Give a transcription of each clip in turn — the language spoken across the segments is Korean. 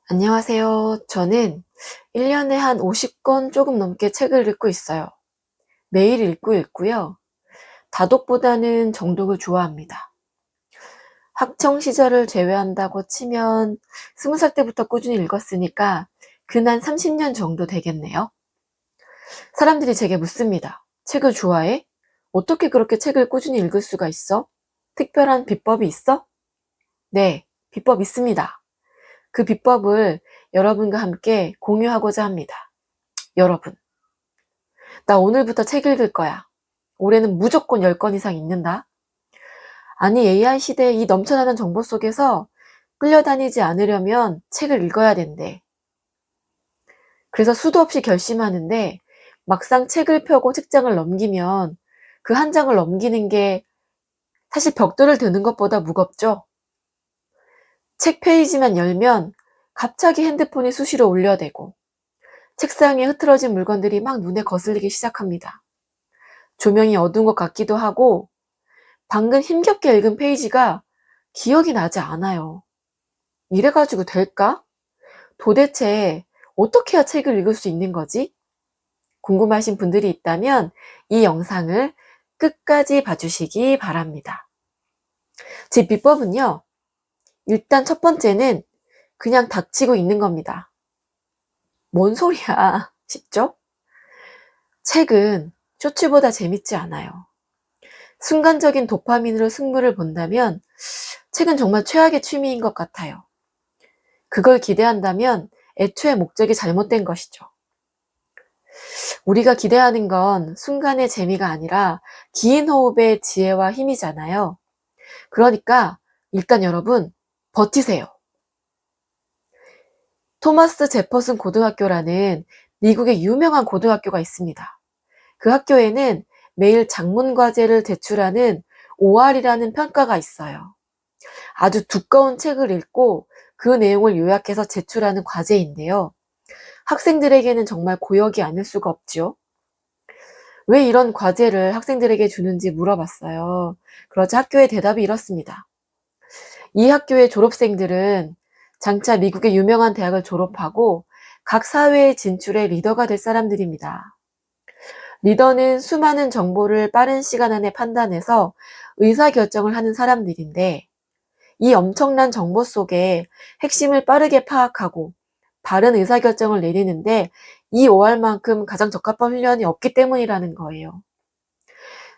안녕하세요. 저는 1년에 한 50권 조금 넘게 책을 읽고 있어요. 매일 읽고요. 다독보다는 정독을 좋아합니다. 학창 시절을 제외한다고 치면 20살 때부터 꾸준히 읽었으니까 근 30년 정도 되겠네요. 사람들이 제게 묻습니다. 책을 좋아해? 어떻게 그렇게 책을 꾸준히 읽을 수가 있어? 특별한 비법이 있어? 네, 비법 있습니다. 그 비법을 여러분과 함께 공유하고자 합니다. 여러분, 나 오늘부터 책 읽을 거야. 올해는 무조건 10권 이상 읽는다. 아니, AI 시대의 이 넘쳐나는 정보 속에서 끌려다니지 않으려면 책을 읽어야 된대. 그래서 수도 없이 결심하는데 막상 책을 펴고 책장을 넘기면 그 한 장을 넘기는 게 사실 벽돌을 드는 것보다 무겁죠? 책 페이지만 열면 갑자기 핸드폰이 수시로 울려대고 책상에 흐트러진 물건들이 막 눈에 거슬리기 시작합니다. 조명이 어두운 것 같기도 하고 방금 힘겹게 읽은 페이지가 기억이 나지 않아요. 이래가지고 될까? 도대체 어떻게 해야 책을 읽을 수 있는 거지? 궁금하신 분들이 있다면 이 영상을 끝까지 봐주시기 바랍니다. 제 비법은요. 일단 첫 번째는 그냥 닥치고 있는 겁니다. 뭔 소리야 싶죠? 책은 쇼츠보다 재밌지 않아요. 순간적인 도파민으로 승부를 본다면 책은 정말 최악의 취미인 것 같아요. 그걸 기대한다면 애초에 목적이 잘못된 것이죠. 우리가 기대하는 건 순간의 재미가 아니라 긴 호흡의 지혜와 힘이잖아요. 그러니까 일단 여러분 버티세요. 토마스 제퍼슨 고등학교라는 미국의 유명한 고등학교가 있습니다. 그 학교에는 매일 작문 과제를 제출하는 OR이라는 평가가 있어요. 아주 두꺼운 책을 읽고 그 내용을 요약해서 제출하는 과제인데요. 학생들에게는 정말 고역이 아닐 수가 없지요. 왜 이런 과제를 학생들에게 주는지 물어봤어요. 그러자 학교의 대답이 이렇습니다. 이 학교의 졸업생들은 장차 미국의 유명한 대학을 졸업하고 각 사회에 진출해 리더가 될 사람들입니다. 리더는 수많은 정보를 빠른 시간 안에 판단해서 의사결정을 하는 사람들인데 이 엄청난 정보 속에 핵심을 빠르게 파악하고 바른 의사결정을 내리는데 이 OR만큼 가장 적합한 훈련이 없기 때문이라는 거예요.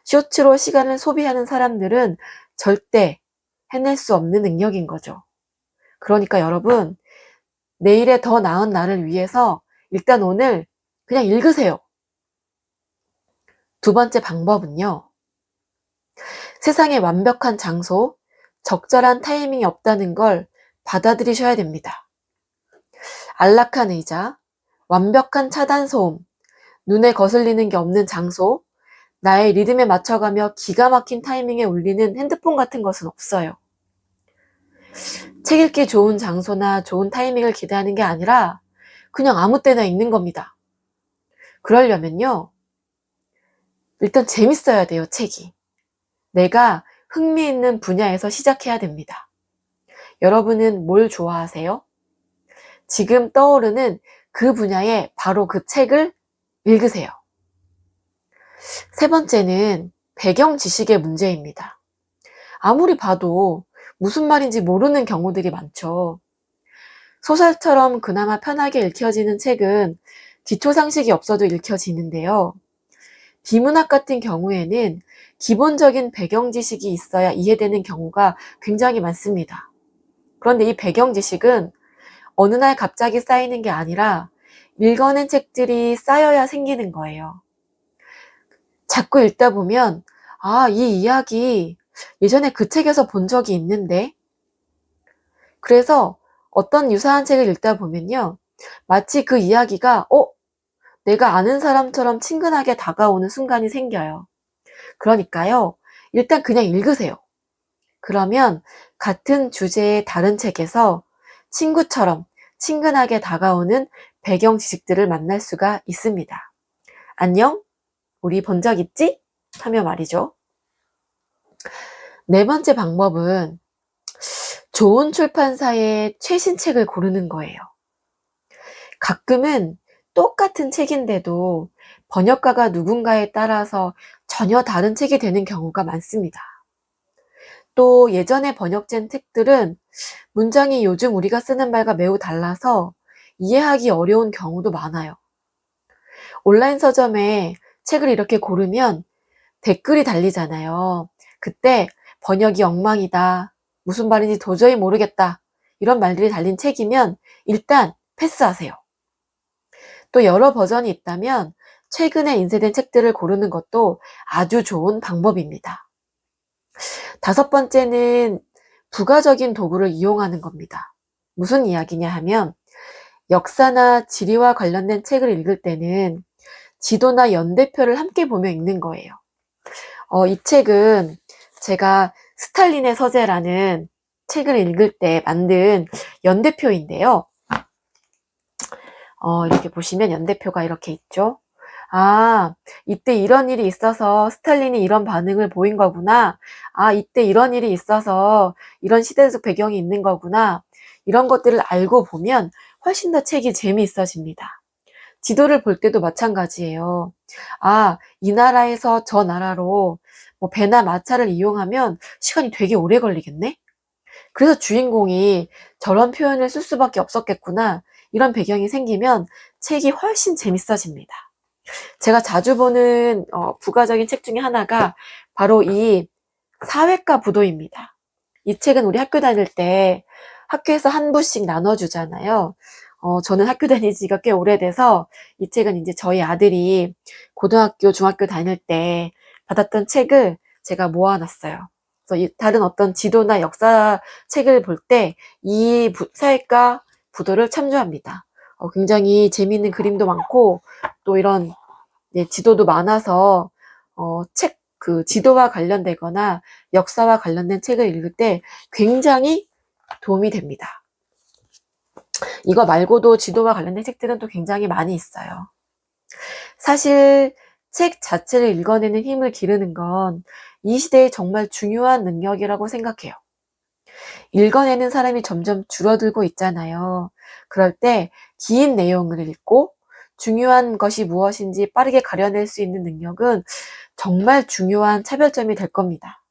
쇼츠로 시간을 소비하는 사람들은 절대 해낼 수 없는 능력인 거죠. 그러니까 여러분, 내일의 더 나은 나를 위해서 일단 오늘 그냥 읽으세요. 두 번째 방법은요. 세상에 완벽한 장소, 적절한 타이밍이 없다는 걸 받아들이셔야 됩니다. 안락한 의자, 완벽한 차단소음, 눈에 거슬리는 게 없는 장소, 나의 리듬에 맞춰가며 기가 막힌 타이밍에 울리는 핸드폰 같은 것은 없어요. 책 읽기 좋은 장소나 좋은 타이밍을 기대하는 게 아니라 그냥 아무 때나 읽는 겁니다. 그러려면요. 일단 재밌어야 돼요, 책이. 내가 흥미있는 분야에서 시작해야 됩니다. 여러분은 뭘 좋아하세요? 지금 떠오르는 그 분야의 바로 그 책을 읽으세요. 세 번째는 배경 지식의 문제입니다. 아무리 봐도 무슨 말인지 모르는 경우들이 많죠. 소설처럼 그나마 편하게 읽혀지는 책은 기초 상식이 없어도 읽혀지는데요. 비문학 같은 경우에는 기본적인 배경 지식이 있어야 이해되는 경우가 굉장히 많습니다. 그런데 이 배경 지식은 어느 날 갑자기 쌓이는 게 아니라 읽어낸 책들이 쌓여야 생기는 거예요. 자꾸 읽다 보면 아, 이 이야기 예전에 그 책에서 본 적이 있는데 그래서 어떤 유사한 책을 읽다 보면요. 마치 그 이야기가 내가 아는 사람처럼 친근하게 다가오는 순간이 생겨요. 그러니까요. 일단 그냥 읽으세요. 그러면 같은 주제의 다른 책에서 친구처럼 친근하게 다가오는 배경 지식들을 만날 수가 있습니다. 안녕? 우리 본 적 있지? 하며 말이죠. 네 번째 방법은 좋은 출판사의 최신 책을 고르는 거예요. 가끔은 똑같은 책인데도 번역가가 누군가에 따라서 전혀 다른 책이 되는 경우가 많습니다. 또 예전에 번역된 책들은 문장이 요즘 우리가 쓰는 말과 매우 달라서 이해하기 어려운 경우도 많아요. 온라인 서점에 책을 이렇게 고르면 댓글이 달리잖아요. 그때 번역이 엉망이다, 무슨 말인지 도저히 모르겠다, 이런 말들이 달린 책이면 일단 패스하세요. 또 여러 버전이 있다면 최근에 인쇄된 책들을 고르는 것도 아주 좋은 방법입니다. 5번째는 부가적인 도구를 이용하는 겁니다. 무슨 이야기냐 하면 역사나 지리와 관련된 책을 읽을 때는 지도나 연대표를 함께 보며 읽는 거예요. 이 책은 제가 스탈린의 서재라는 책을 읽을 때 만든 연대표인데요. 이렇게 보시면 연대표가 이렇게 있죠. 아, 이때 이런 일이 있어서 스탈린이 이런 반응을 보인 거구나. 아, 이때 이런 일이 있어서 이런 시대적 배경이 있는 거구나. 이런 것들을 알고 보면 훨씬 더 책이 재미있어집니다. 지도를 볼 때도 마찬가지예요. 아, 이 나라에서 저 나라로 뭐 배나 마차를 이용하면 시간이 되게 오래 걸리겠네? 그래서 주인공이 저런 표현을 쓸 수밖에 없었겠구나. 이런 배경이 생기면 책이 훨씬 재밌어집니다. 제가 자주 보는 부가적인 책 중에 하나가 바로 이 사회과 부도입니다. 이 책은 우리 학교 다닐 때 학교에서 한 부씩 나눠주잖아요. 저는 학교 다닌 지가 꽤 오래돼서 이 책은 이제 저희 아들이 고등학교, 중학교 다닐 때 받았던 책을 제가 모아놨어요. 그래서 다른 어떤 지도나 역사 책을 볼 때 이 사회과 부도를 참조합니다. 굉장히 재미있는 그림도 많고 또 이런 지도도 많아서 그 지도와 관련되거나 역사와 관련된 책을 읽을 때 굉장히 도움이 됩니다. 이거 말고도 지도와 관련된 책들은 또 굉장히 많이 있어요. 사실 책 자체를 읽어내는 힘을 기르는 건 이 시대에 정말 중요한 능력이라고 생각해요. 읽어내는 사람이 점점 줄어들고 있잖아요. 그럴 때 긴 내용을 읽고 중요한 것이 무엇인지 빠르게 가려낼 수 있는 능력은 정말 중요한 차별점이 될 겁니다.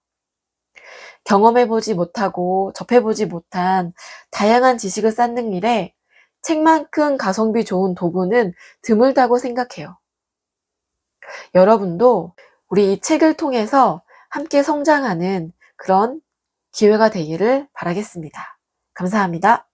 경험해보지 못하고 접해보지 못한 다양한 지식을 쌓는 일에 책만큼 가성비 좋은 도구는 드물다고 생각해요. 여러분도 우리 이 책을 통해서 함께 성장하는 그런 기회가 되기를 바라겠습니다. 감사합니다.